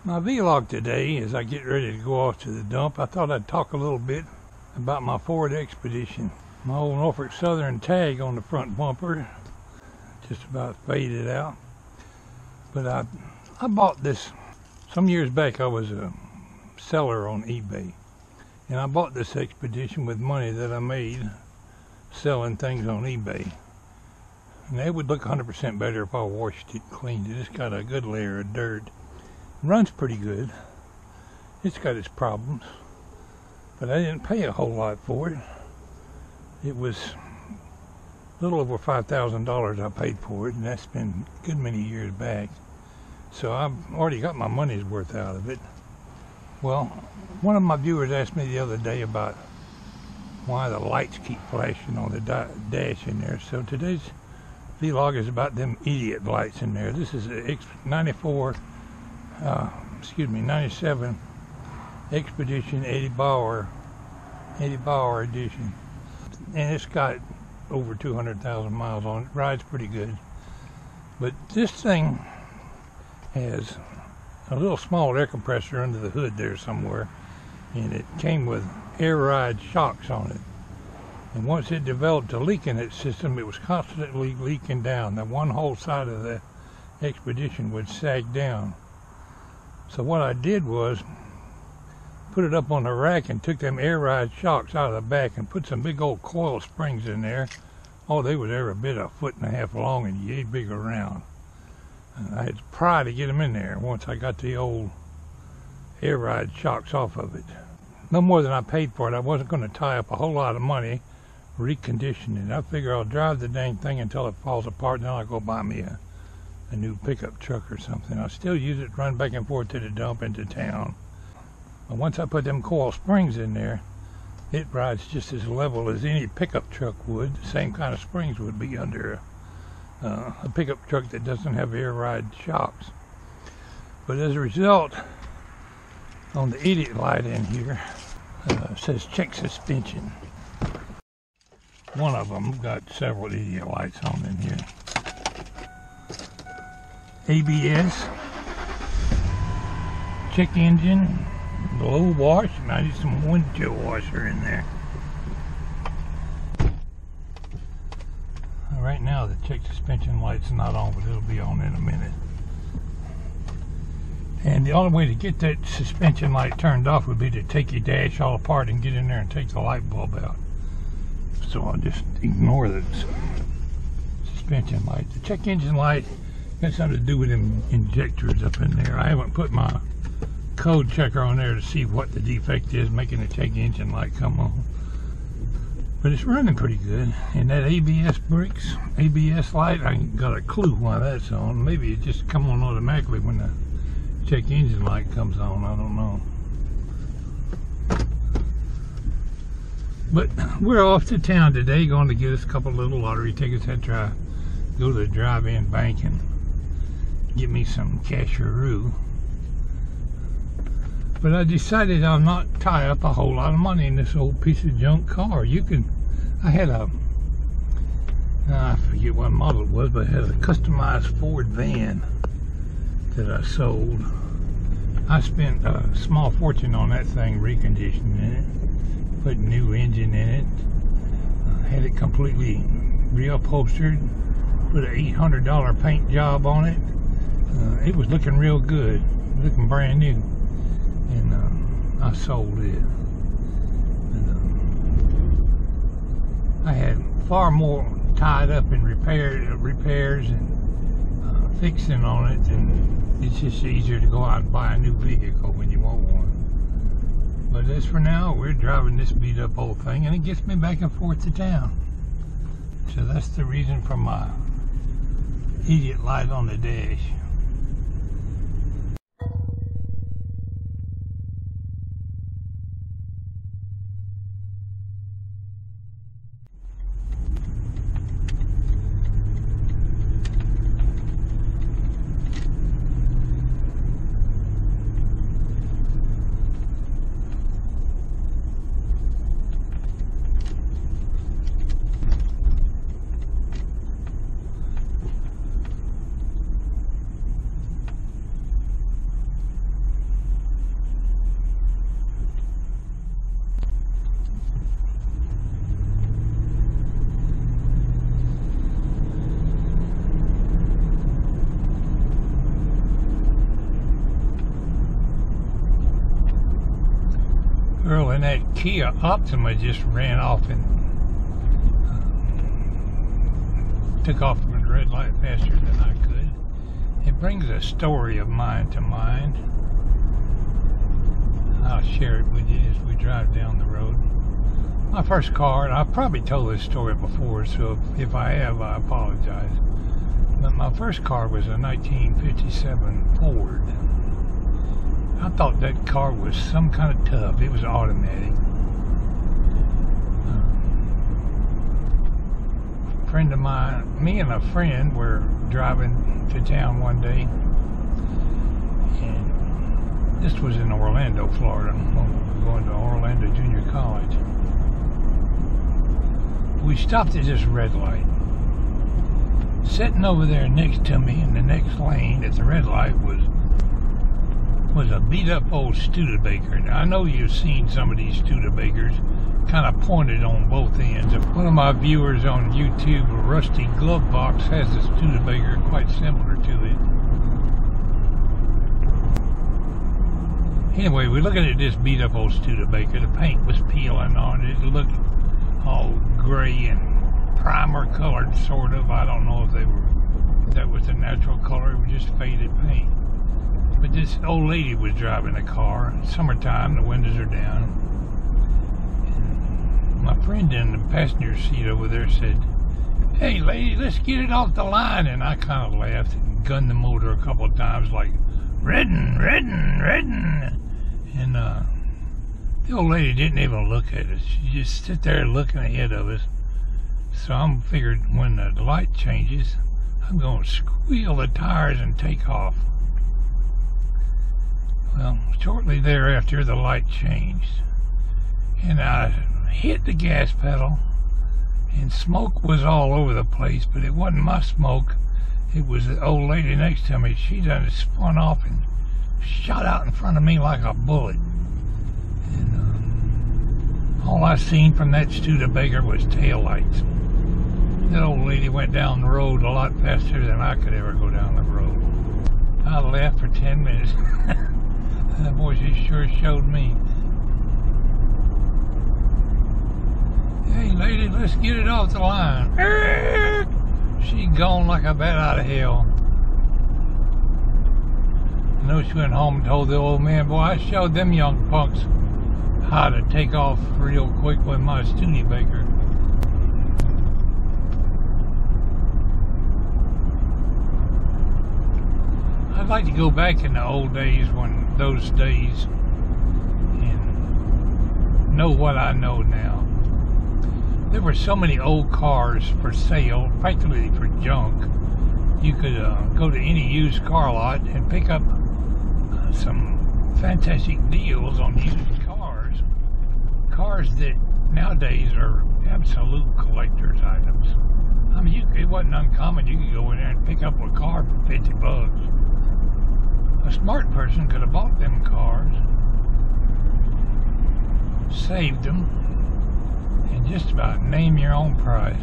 My vlog today, as I get ready to go off to the dump, I thought I'd talk a little bit about my Ford Expedition. My old Norfolk Southern tag on the front bumper just about faded out. But I bought this some years back. I was a seller on eBay, and I bought this Expedition with money that I made selling things on eBay. And it would look 100% better if I washed it, cleaned it. It's got a good layer of dirt. Runs pretty good. It's got its problems, but I didn't pay a whole lot for it. It was a little over $5,000 I paid for it, and that's been a good many years back. So I've already got my money's worth out of it. Well, one of my viewers asked me the other day about why the lights keep flashing on the dash in there. So today's vlog is about them idiot lights in there. This is a 97 Expedition 80 Bauer edition, and it's got over 200,000 miles on it. Rides pretty good, but this thing has a little small air compressor under the hood there somewhere, and it came with air ride shocks on it. And once it developed a leak in its system, it was constantly leaking down. That one whole side of the Expedition would sag down. So what I did was put it up on the rack and took them air ride shocks out of the back and put some big old coil springs in there. Oh, they was every bit a 1.5 feet long and yay big around. And I had to pry to get them in there once I got the old air ride shocks off of it. No more than I paid for it. I wasn't going to tie up a whole lot of money reconditioning it. I figure I'll drive the dang thing until it falls apart, and then I'll go buy me a new pickup truck or something. I'll still use it to run back and forth to the dump into town. But once I put them coil springs in there, it rides just as level as any pickup truck would. The same kind of springs would be under a pickup truck that doesn't have air ride shocks. But as a result, on the idiot light in here, it says check suspension. One of them got several idiot lights on in here. ABS, check engine, low wash, and I need some windshield washer in there. Right now the check suspension light's not on, but it'll be on in a minute. And the only way to get that suspension light turned off would be to take your dash all apart and get in there and take the light bulb out. So I'll just ignore the suspension light. The check engine light got something to do with them injectors up in there. I haven't put my code checker on there to see what the defect is making the check engine light come on. But it's running pretty good. And that ABS light, I ain't got a clue why that's on. Maybe it just come on automatically when the check engine light comes on. I don't know. But we're off to town today, going to get us a couple little lottery tickets. Had to go to the drive-in bank and get me some casheroo. But I decided I'll not tie up a whole lot of money in this old piece of junk car. I had I forget what model it was, but it had a customized Ford van that I sold. I spent a small fortune on that thing, reconditioning it, put a new engine in it, had it completely reupholstered, put an $800 paint job on it. It was looking real good, looking brand new, and I sold it. And, I had far more tied up in repairs and fixing on it, and it's just easier to go out and buy a new vehicle when you want one. But as for now, we're driving this beat up old thing, and it gets me back and forth to town. So that's the reason for my idiot light on the dash. Girl in that Kia Optima just ran off and took off from the red light faster than I could. It brings a story of mine to mind. I'll share it with you as we drive down the road. My first car, and I've probably told this story before, so if I have, I apologize. But my first car was a 1957 Ford. I thought that car was some kind of tough. It was automatic. A friend of mine, me and a friend were driving to town one day, and this was in Orlando, Florida, when we were going to Orlando Junior College. We stopped at this red light. Sitting over there next to me in the next lane at the red light was a beat-up old Studebaker. Now, I know you've seen some of these Studebakers kind of pointed on both ends. One of my viewers on YouTube, Rusty Glove Box, has a Studebaker quite similar to it. Anyway, we're looking at this beat-up old Studebaker. The paint was peeling on it. It looked all gray and primer colored, sort of. I don't know if that was the natural color. It was just faded paint. But this old lady was driving the car. Summertime, the windows are down. And my friend in the passenger seat over there said, "Hey lady, let's get it off the line." And I kind of laughed and gunned the motor a couple of times like, "Reddin', reddin', reddin'." And the old lady didn't even look at us. She just sit there looking ahead of us. So I'm figured when the light changes, I'm going to squeal the tires and take off. Well, shortly thereafter, the light changed, and I hit the gas pedal, and smoke was all over the place, but it wasn't my smoke. It was the old lady next to me. She done spun off and shot out in front of me like a bullet. And all I seen from that Studebaker was taillights. That old lady went down the road a lot faster than I could ever go down the road. I laughed for 10 minutes. That boy, she sure showed me. "Hey lady, let's get it off the line." She gone like a bat out of hell. I know she went home and told the old man, "Boy, I showed them young punks how to take off real quick with my Studebaker." I'd like to go back in the old days, and know what I know now. There were so many old cars for sale, practically for junk. You could go to any used car lot and pick up some fantastic deals on used cars. Cars that nowadays are absolute collector's items. I mean, it wasn't uncommon. You could go in there and pick up a car for $50. A smart person could have bought them cars, saved them, and just about name your own price.